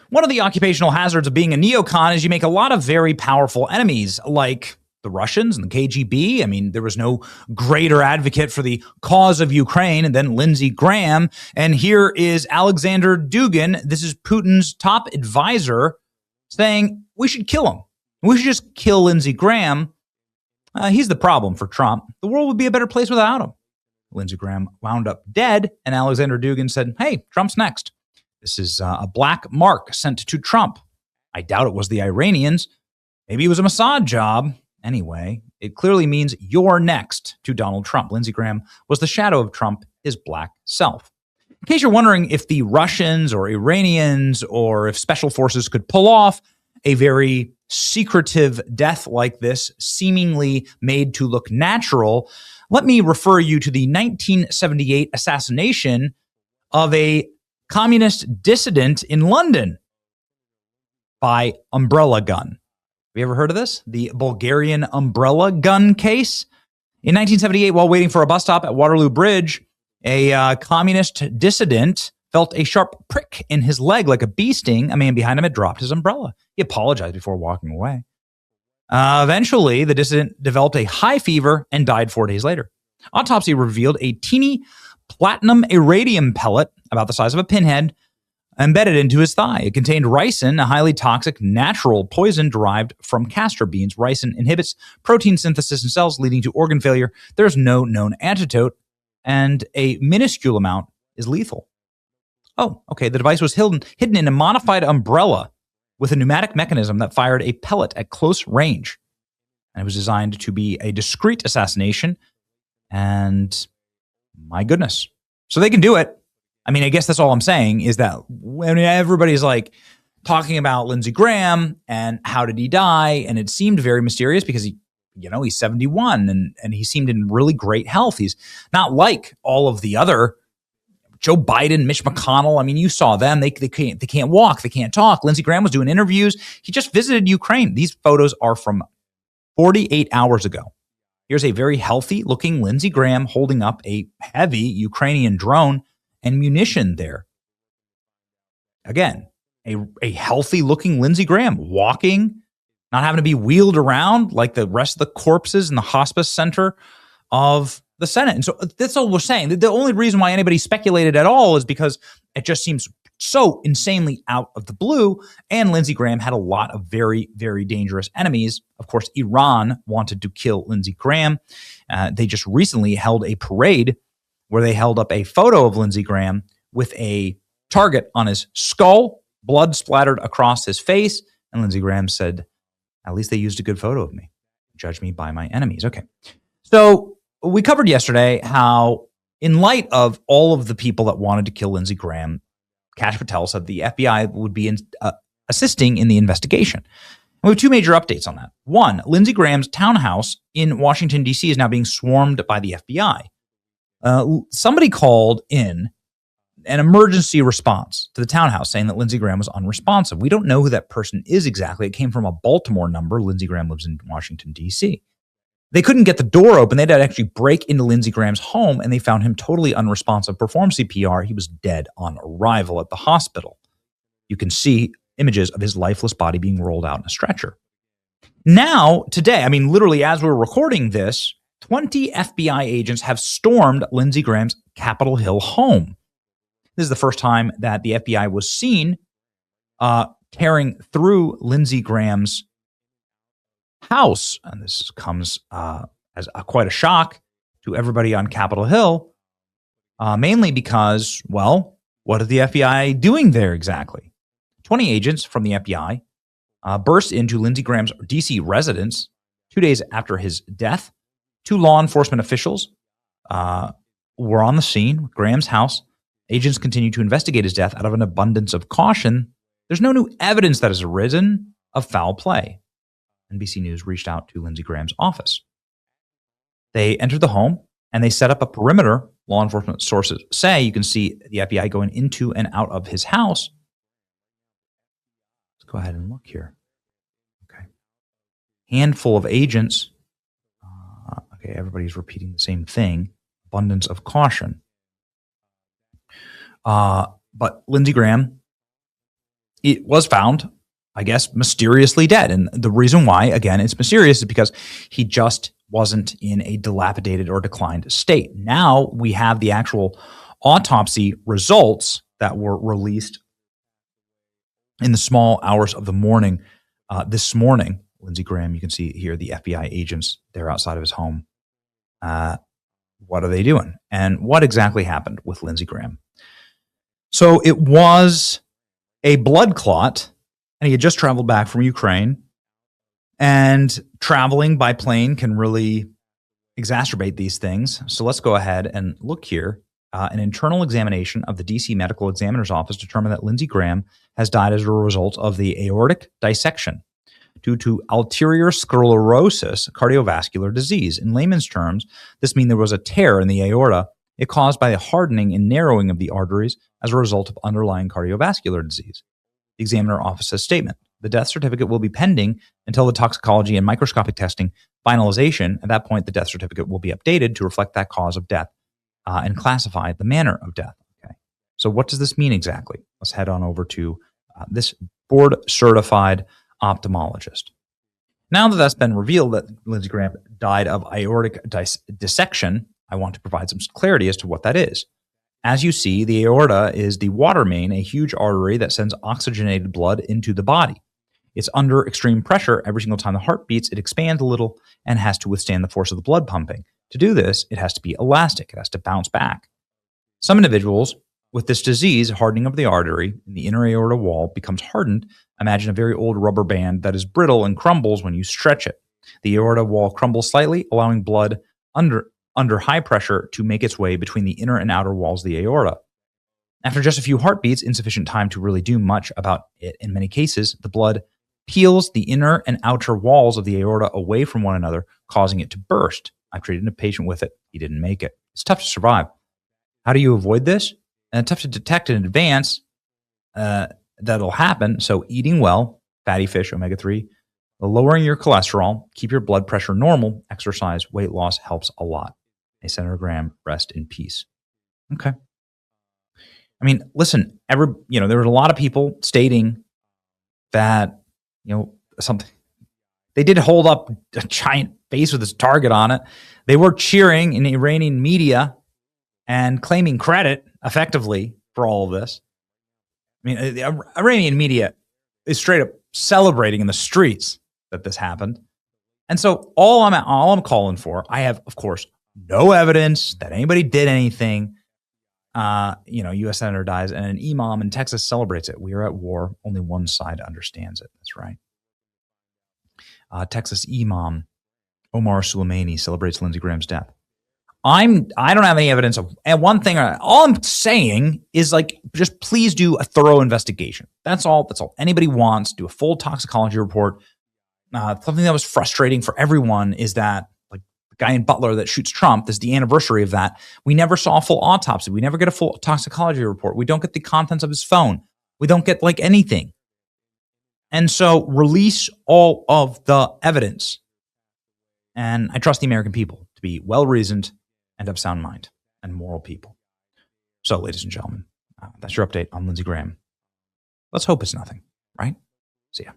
One of the occupational hazards of being a neocon is you make a lot of very powerful enemies, like the Russians and the KGB. I mean, there was no greater advocate for the cause of Ukraine than Lindsey Graham. And here is Alexander Dugin. This is Putin's top advisor saying we should kill him. We should just kill Lindsey Graham. He's the problem for Trump. The world would be a better place without him. Lindsey Graham wound up dead, and Alexander Dugin said, hey, Trump's next. This is a black mark sent to Trump. I doubt it was the Iranians. Maybe it was a Mossad job. Anyway, it clearly means you're next to Donald Trump. Lindsey Graham was the shadow of Trump, his black self. In case you're wondering if the Russians or Iranians or if special forces could pull off a very secretive death like this, seemingly made to look natural, let me refer you to the 1978 assassination of a communist dissident in London by umbrella gun. Have you ever heard of this? The Bulgarian umbrella gun case? In 1978, while waiting for a bus stop at Waterloo Bridge, a communist dissident felt a sharp prick in his leg like a bee sting. A man behind him had dropped his umbrella. He apologized before walking away. Eventually, the dissident developed a high fever and died 4 days later. Autopsy revealed a teeny platinum iridium pellet about the size of a pinhead embedded into his thigh. It contained ricin, a highly toxic natural poison derived from castor beans. Ricin inhibits protein synthesis in cells, leading to organ failure. There's no known antidote, and a minuscule amount is lethal. Oh, okay. The device was hidden in a modified umbrella with a pneumatic mechanism that fired a pellet at close range. And it was designed to be a discreet assassination. And my goodness. So they can do it. I mean, I guess that's all I'm saying is that when everybody's like talking about Lindsey Graham and how did he die? And it seemed very mysterious because he's 71 and he seemed in really great health. He's not like all of the other Joe Biden, Mitch McConnell. I mean, you saw them. They can't walk. They can't talk. Lindsey Graham was doing interviews. He just visited Ukraine. These photos are from 48 hours ago. Here's a very healthy looking Lindsey Graham holding up a heavy Ukrainian drone and munition there. Again, a healthy looking Lindsey Graham walking, not having to be wheeled around like the rest of the corpses in the hospice center of the Senate. And so that's all we're saying. The only reason why anybody speculated at all is because it just seems so insanely out of the blue. And Lindsey Graham had a lot of very, very dangerous enemies. Of course, Iran wanted to kill Lindsey Graham. They just recently held a parade where they held up a photo of Lindsey Graham with a target on his skull, blood splattered across his face. And Lindsey Graham said, at least they used a good photo of me. Judge me by my enemies. Okay. So we covered yesterday how, in light of all of the people that wanted to kill Lindsey Graham, Kash Patel said the FBI would be assisting in the investigation. And we have two major updates on that. One, Lindsey Graham's townhouse in Washington, D.C. is now being swarmed by the FBI. Somebody called in an emergency response to the townhouse saying that Lindsey Graham was unresponsive. We don't know who that person is exactly. It came from a Baltimore number. Lindsey Graham lives in Washington, D.C. They couldn't get the door open. They had to actually break into Lindsey Graham's home, and they found him totally unresponsive. Performed CPR. He was dead on arrival at the hospital. You can see images of his lifeless body being rolled out in a stretcher. Now, today, I mean, literally as we're recording this, 20 FBI agents have stormed Lindsey Graham's Capitol Hill home. This is the first time that the FBI was seen tearing through Lindsey Graham's house. And this comes as quite a shock to everybody on Capitol Hill, mainly because, well, what is the FBI doing there exactly? 20 agents from the FBI burst into Lindsey Graham's D.C. residence 2 days after his death. 2 law enforcement officials were on the scene with Graham's house. Agents continue to investigate his death out of an abundance of caution. There's no new evidence that has arisen of foul play. NBC News reached out to Lindsey Graham's office. They entered the home and they set up a perimeter. Law enforcement sources say you can see the FBI going into and out of his house. Let's go ahead and look here. Okay. Handful of agents. Okay, everybody's repeating the same thing. Abundance of caution. But Lindsey Graham It was found, I guess, mysteriously dead. And the reason why, again, it's mysterious is because he just wasn't in a dilapidated or declined state. Now we have the actual autopsy results that were released in the small hours of the morning this morning. Lindsey Graham, you can see here the FBI agents there outside of his home. What are they doing? And what exactly happened with Lindsey Graham? So it was a blood clot, and he had just traveled back from Ukraine. And traveling by plane can really exacerbate these things. So let's go ahead and look here. An internal examination of the DC Medical Examiner's Office determined that Lindsey Graham has died as a result of the aortic dissection due to arterial sclerosis, cardiovascular disease. In layman's terms, this means there was a tear in the aorta, it caused by the hardening and narrowing of the arteries as a result of underlying cardiovascular disease. The examiner office's statement. The death certificate will be pending until the toxicology and microscopic testing finalization. At that point, the death certificate will be updated to reflect that cause of death and classify the manner of death. Okay. So what does this mean exactly? Let's head on over to this board-certified ophthalmologist. Now that that's been revealed that Lindsey Graham died of aortic dissection, I want to provide some clarity as to what that is. As you see, the aorta is the water main, a huge artery that sends oxygenated blood into the body. It's under extreme pressure. Every single time the heart beats, it expands a little and has to withstand the force of the blood pumping. To do this, it has to be elastic. It has to bounce back. Some individuals with this disease, hardening of the artery in the inner aorta wall becomes hardened. Imagine a very old rubber band that is brittle and crumbles when you stretch it. The aorta wall crumbles slightly, allowing blood under high pressure to make its way between the inner and outer walls of the aorta. After just a few heartbeats, insufficient time to really do much about it in many cases, the blood peels the inner and outer walls of the aorta away from one another, causing it to burst. I've treated a patient with it. He didn't make it. It's tough to survive. How do you avoid this? And it's tough to detect in advance that'll happen. So eating well, fatty fish, omega-3, lowering your cholesterol, keep your blood pressure normal, exercise, weight loss helps a lot. May Senator Graham rest in peace. Okay. I mean, listen, there were a lot of people stating that, something. They did hold up a giant face with its target on it. They were cheering in Iranian media and claiming credit effectively for all of this. I mean, the Iranian media is straight up celebrating in the streets that this happened. And so all I'm calling for, I have, of course, no evidence that anybody did anything. U.S. Senator dies and an imam in Texas celebrates it. We are at war. Only one side understands it. That's right. Texas imam Omar Soleimani celebrates Lindsey Graham's death. I don't have any evidence of, and one thing, all I'm saying is just please do a thorough investigation. That's all anybody wants. Do a full toxicology report. Something that was frustrating for everyone is that the guy in Butler that shoots Trump, this is the anniversary of that. We never saw a full autopsy. We never get a full toxicology report. We don't get the contents of his phone. We don't get anything. And so release all of the evidence. And I trust the American people to be well-reasoned and of sound mind and moral people. So, ladies and gentlemen, that's your update on Lindsey Graham. Let's hope it's nothing, right? See ya.